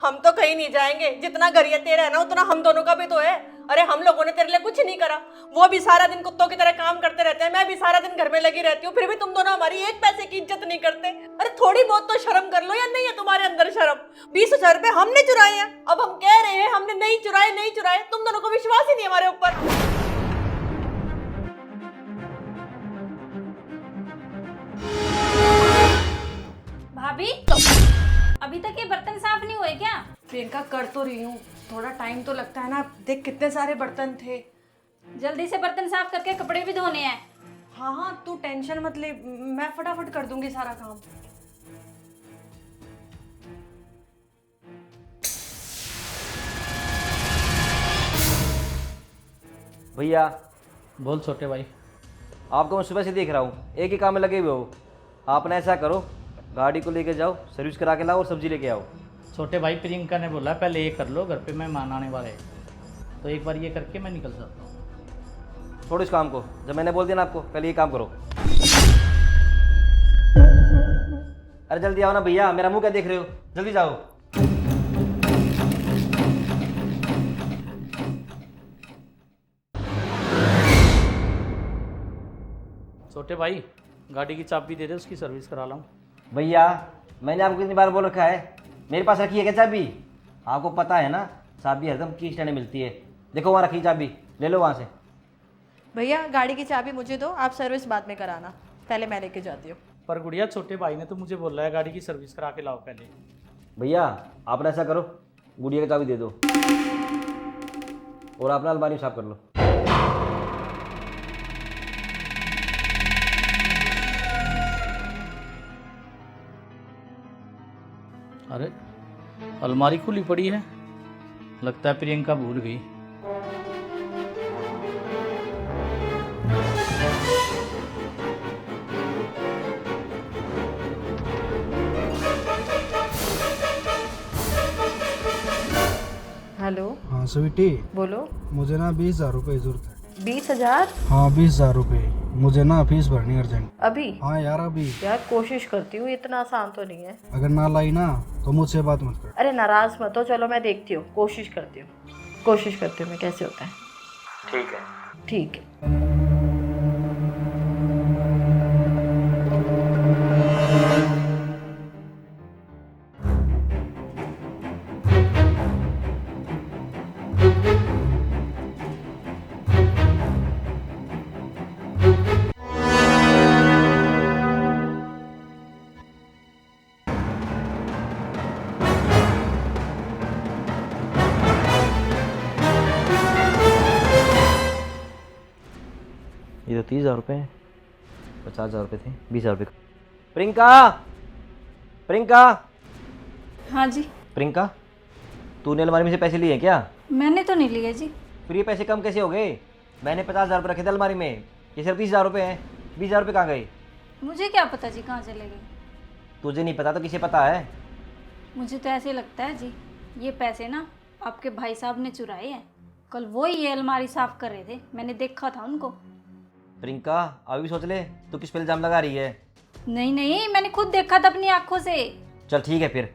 हम तो कहीं नहीं जाएंगे, जितना घर ये तेरा है ना उतना हम दोनों का भी तो है। अरे हम लोगों ने तेरे लिए कुछ नहीं करा, वो भी सारा दिन कुत्तों की तरह काम करते रहते हैं, मैं भी सारा दिन घर में लगी रहती हूँ, फिर भी तुम दोनों हमारी एक पैसे की इज्जत नहीं करते। अरे थोड़ी बहुत तो शर्म कर लो, या नहीं है तुम्हारे अंदर शर्म? 20,000 रुपए हमने चुराए हैं, अब हम कह रहे हैं हमने नहीं चुराए नहीं चुराए, तुम दोनों को विश्वास ही नहीं हमारे ऊपर। भाभी अभी तक ये बर्तन साफ नहीं हुए क्या? प्रियंका कर तो रही हूँ, थोड़ा टाइम तो लगता है ना, देख कितने सारे बर्तन थे। जल्दी से बर्तन साफ करके कपड़े भी धोने हैं। हाँ हाँ तू टेंशन मत ले, मैं फटाफट कर दूंगी सारा काम। भैया बोल छोटे भाई। आपको मैं सुबह से देख रहा हूँ, एक ही काम में लगे हुए हो। आपने ऐसा करो, गाड़ी को लेके जाओ, सर्विस करा के लाओ और सब्जी लेके आओ। छोटे भाई प्रियंका ने बोला पहले ये कर लो, घर पे मेहमान आने वाले हैं, तो एक बार ये करके मैं निकल सकता हूँ। छोड़ो इस काम को, जब मैंने बोल दिया ना आपको, पहले ये काम करो। अरे जल्दी आओ ना भैया, मेरा मुंह क्या देख रहे हो, जल्दी जाओ। छोटे भाई गाड़ी की चाबी दे दे, उसकी सर्विस करा लाऊं। भैया मैंने आपको कितनी बार बोल रखा है, मेरे पास रखी है क्या चाबी? आपको पता है ना, चाबी हरदम की स्टैंड मिलती है। देखो वहाँ रखी चाबी, ले लो वहाँ से। भैया गाड़ी की चाबी मुझे दो, आप सर्विस बाद में कराना, पहले मैं लेके जाती हूँ। पर गुड़िया छोटे भाई ने तो मुझे बोला है गाड़ी की सर्विस करा के लाओ पहले। भैया आपने ऐसा करो, गुड़िया की चाबी दे दो और अपना अलमारी साफ कर लो। अरे अलमारी खुली पड़ी है, लगता है प्रियंका भूल गई। हेलो हाँ स्वीटी, बोलो। मुझे ना 20,000 रुपये की जरूरत है। 20,000? हाँ 20,000 रुपये, मुझे ना फीस भरनी अर्जेंट। अभी? हाँ यार अभी। यार कोशिश करती हूँ, इतना आसान तो नहीं है। अगर ना लाई ना तो मुझसे बात मत कर। अरे नाराज मत हो, चलो मैं देखती हूँ, कोशिश करती हूँ मैं कैसे होता है। ठीक है। ठीक है। ये तो 30,000 रुपये हैं, 50,000 रुपये थे, 20,000 रुपये। प्रियंका, प्रियंका, हाँ जी। प्रियंका तूने अलमारी में से पैसे लिए हैं क्या? मैंने तो नहीं लिया जी। फिर ये पैसे कम कैसे हो गए? मैंने 50,000 रुपये रखे थे अलमारी में, ये सिर्फ 30,000 रुपये हैं। 20,000 रुपये कहाँ गए? मुझे क्या पता जी कहाँ चले गए। तुझे नहीं पता तो किसे पता है? मुझे तो ऐसे लगता है जी, ये पैसे ना आपके भाई साहब ने चुराए हैं। कल वो ही ये अलमारी साफ कर रहे थे, मैंने देखा था उनको। प्रियंका अभी भी सोच ले, तू किस पे इल्जाम लगा रही है? नहीं नहीं, मैंने खुद देखा था अपनी आंखों से। चल ठीक है फिर,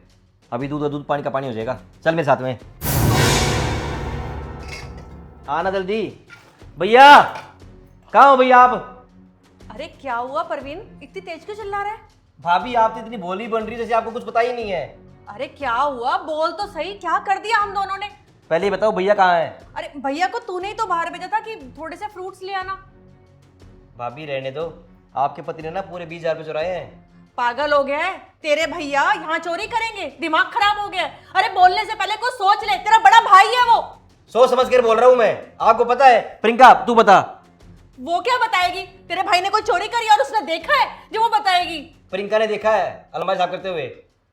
अभी दूध और दूध पानी का पानी हो जाएगा। चल मेरे साथ में आना जल्दी। भैया कहाँ हो भैया आप? अरे क्या हुआ परवीन, इतनी तेज क्यों चिल्ला रहा है? भाभी आप तो इतनी भोली बन रही है जैसे आपको कुछ पता ही नहीं है। अरे क्या हुआ, बोल तो सही, क्या कर दिया हम दोनों ने? पहले ही बताओ भैया कहाँ है? अरे भैया को तूने ही तो बाहर भेजा था कि थोड़े से फ्रूट्स ले आना। भाभी रहने दो, आपके पति ने ना पूरे 20,000 रुपये चुराए हैं। पागल हो गया है तेरे भैया, यहाँ चोरी करेंगे? दिमाग खराब हो गया है। अरे बोलने से पहले कुछ सोच ले, तेरा बड़ा भाई है वो। सोच समझ कर बोल रहा हूँ मैं, आपको पता है। प्रियंका तू बता। वो क्या बताएगी? तेरे भाई ने कोई चोरी करी और उसने देखा है जो वो बताएगी? प्रियंका ने देखा है अलमारी साफ करते हुए।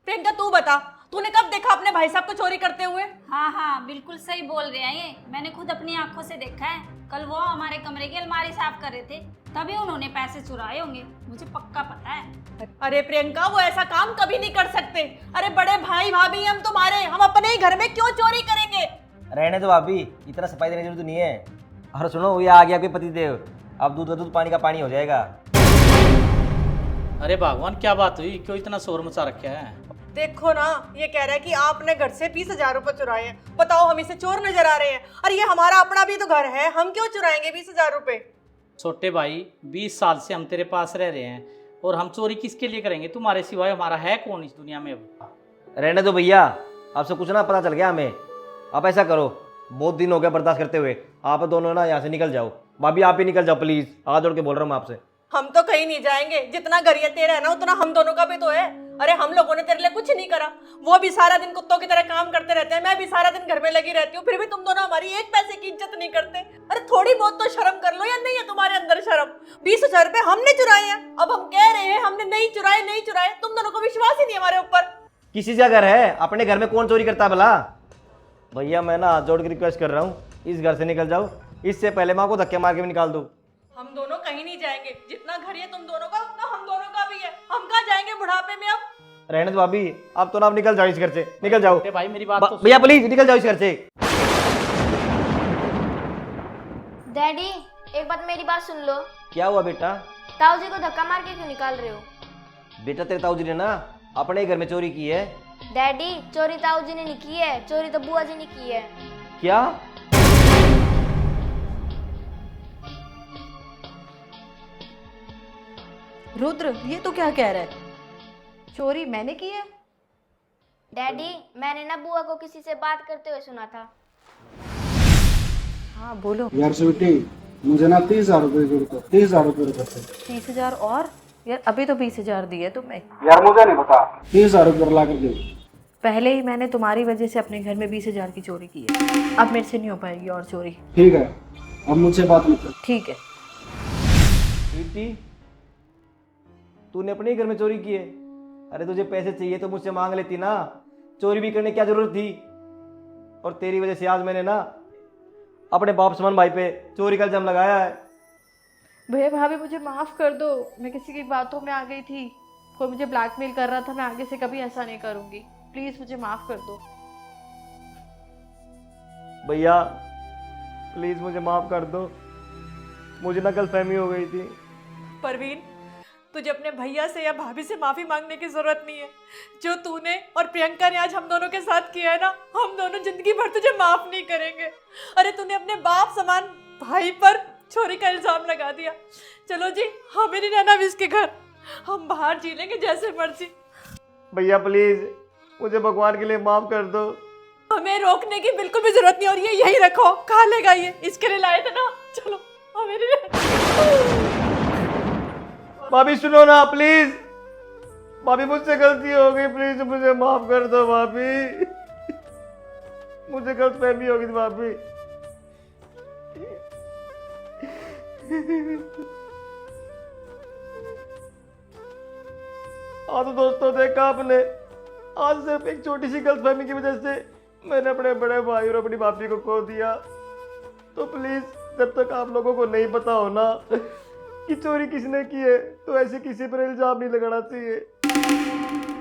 प्रियंका तू बता, तूने कब देखा अपने भाई साहब को चोरी करते हुए? हाँ हाँ बिल्कुल सही बोल रहे हैं ये, मैंने खुद अपनी आंखों से देखा है। कल वो हमारे कमरे की अलमारी साफ कर रहे थे, तभी उन्होंने पैसे चुराए होंगे, मुझे पक्का पता है। अरे प्रियंका वो ऐसा काम कभी नहीं कर सकते। अरे बड़े भाई भाभी हम तुम्हारे, हम अपने ही घर में क्यों चोरी करेंगे? रहने दो भाभी, इतना सफाई देने की जरूरत नहीं है। और सुनो ये आ गया आपके पतिदेव, अब दूध और दूध पानी का पानी हो जाएगा। अरे भगवान क्या बात हुई, क्यों इतना शोर मचा रखा है? देखो ना, ये कह रहा है कि आपने घर से 20,000 रुपए चुराए हैं। बताओ, हम इसे चोर नजर आ रहे हैं? और ये हमारा अपना भी तो घर है, हम क्यों चुराएंगे 20,000 रुपए? छोटे भाई 20 साल से हम तेरे पास रह रहे हैं और हम चोरी किसके लिए करेंगे? तुम्हारे सिवाय हमारा है कौन इस दुनिया में अब? रहने दो भैया, आपसे कुछ ना पता चल गया हमें। आप ऐसा करो, बहुत दिन हो गया बर्दाश्त करते हुए, आप दोनों ना यहाँ से निकल जाओ। भाभी आप ही निकल जाओ प्लीज, हाथ जोड़ के बोल रहा हूँ मैं आपसे। हम तो कहीं नहीं जाएंगे। जितना गरिया तेरा है ना, उतना हम दोनों का भी तो है। अरे हम लोगों ने तेरे लिए कुछ नहीं करा, वो भी सारा दिन कुत्तों की तरह काम करते रहते हैं, मैं भी सारा दिन घर में लगी रहती हूँ, फिर भी तुम दोनों हमारी एक पैसे की इज्जत नहीं करते। अरे थोड़ी बहुत तो शर्म कर लो, या नहीं है तुम्हारे अंदर शर्म? 20,000 रुपए हमने चुराए हैं, अब हम कह रहे हैं हमने नहीं चुराए, नहीं चुराए। तुम दोनों को विश्वास ही नहीं हमारे ऊपर। किसी का घर है, अपने घर में कौन चोरी करता है भला? भैया मैं ना हाथ जोड़ के रिक्वेस्ट कर रहा हूँ, इस घर से निकल जाओ, इससे पहले माँ को धक्के मार के भी निकाल दो। हम दोनों कहीं नहीं जाएंगे। जितना घर है तुम दोनों का, उतना हम दोनों का भी है। हम कहाँ जाएंगे बुढ़ापे में अब? रहने दो भाभी, अब तो ना आप निकल जाओ इस घर से, निकल जाओ। छोटे भाई मेरी बात तो भैया प्लीज निकल जाओ इस घर से। डैडी, एक बात मेरी बात सुन लो। क्या हुआ बेटा? ताऊ जी को धक्का मार के क्यों निकाल रहे हो? बेटा तेरे ताऊ जी ने ना अपने ही घर में चोरी की है। डैडी, चोरी ताऊ जी ने नहीं की है, चोरी तो बुआ जी ने की है। क्या? रुद्र, ये तो क्या कह रहा है? चोरी मैंने की है? डैडी, मैंने ना बुआ को किसी से बात करते हुए सुना था। हाँ बोलो। यार स्वीटी, मुझे ना 30,000 रुपये जरूरत है, 30,000 रुपये करते। 30,000 और? यार अभी तो 20,000 दिए तुमने। यार मुझे नहीं पता, 30,000 रुपये ला कर दे। पहले ही मैंने तुम्हारी वजह से अपने घर में 20,000 की चोरी की है, अब मेरे से नहीं हो पाएगी और चोरी। ठीक है, अब मुझसे बात मत कर। ठीक है। स्वीटी, तूने अपने ही घर में चोरी की है? अरे तुझे पैसे चाहिए तो मुझसे मांग लेती ना, चोरी भी करने की क्या जरूरत थी? और तेरी वजह से आज मैंने ना अपने बाप समान भाई पे चोरी का इल्जाम लगाया है। भैया भाभी मुझे माफ़ कर दो, मैं किसी की बातों में आ गई थी, कोई मुझे ब्लैकमेल कर रहा था, मैं आगे से कभी ऐसा नहीं करूँगी, प्लीज़ मुझे माफ़ कर दो। भैया प्लीज मुझे माफ कर दो, मुझे ना गलतफहमी हो गई थी। परवीन, तुझे अपने भैया से या भाभी से माफी मांगने की जरूरत नहीं है। जो तूने और प्रियंका ने आज हम दोनों के साथ किया है ना, हम दोनों जिंदगी भर तुझे माफ नहीं करेंगे। अरे तूने अपने बाप समान भाई पर चोरी का इल्जाम लगा दिया। चलो जी, हमें नहीं रहना भी इसके घर, हम बाहर जी लेंगे जैसे मर्जी। भैया प्लीज मुझे भगवान के लिए माफ कर दो। हमें रोकने की बिल्कुल भी जरूरत नहीं, और ये यही रखो, खा लेगा ये, इसके लिए लाए थे ना। चलो हमें नहीं रहना। भाभी सुनो ना प्लीज, भाभी मुझसे गलती हो गई, प्लीज मुझे माफ कर दो भाभी, मुझे गलतफहमी हो गई थी भाभी। हाँ तो दोस्तों, देखा आपने, आज सिर्फ एक छोटी सी गलतफहमी की वजह से मैंने अपने बड़े भाई और अपनी भाभी को खो दिया। तो प्लीज जब तक आप लोगों को नहीं पता हो ना कि चोरी किसने की है, तो ऐसे किसी पर इल्जाम नहीं लगाना चाहिए।